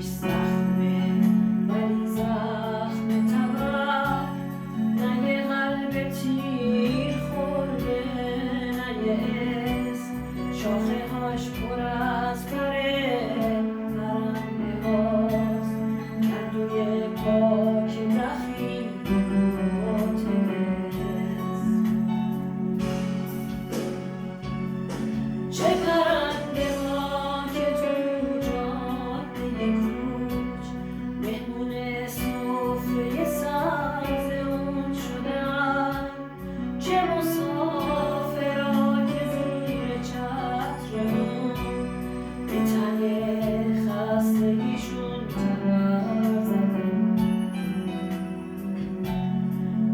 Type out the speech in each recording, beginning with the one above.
زخمه ولی زخم تبر، نه یه قلب تیر خورده نه یه اسم، شاخه هاش پر از پره پرنده هاست، کندوی پاک دخیل چه پرنده ها که تو جاده کوچ مهمون سفره سبز اون شدن، چه مسافرها که زیر چتر اون به تن خستگیشون تبر زدن.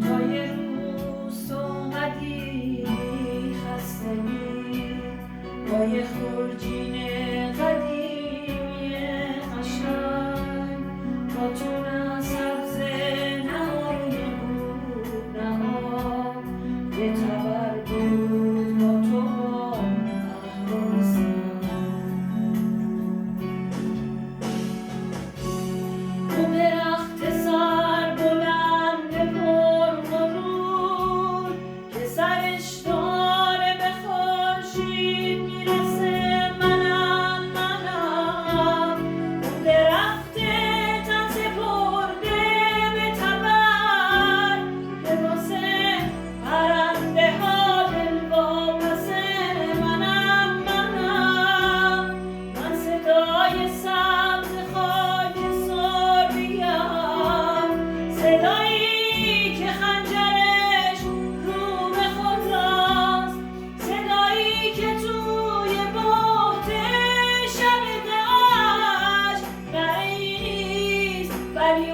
تا یه روز اومدی خستگی با یه خورجین قدیمی قشنگ، با تو نه سبز نه آروی بود نه آب، یه تبر بود با تو با اهرام سنگ. اون درخت سر بلند پرغرور که سرش داره به خورشید میرسه، منم اون درخت تن سپرده به تبر که واسه پرنده ها دلواپسه، منم من صدای سبز خاک سربیم، صدایی که خنجرش رو به خود راست، صدایی که توی بهت شب دشت برای نیست ولی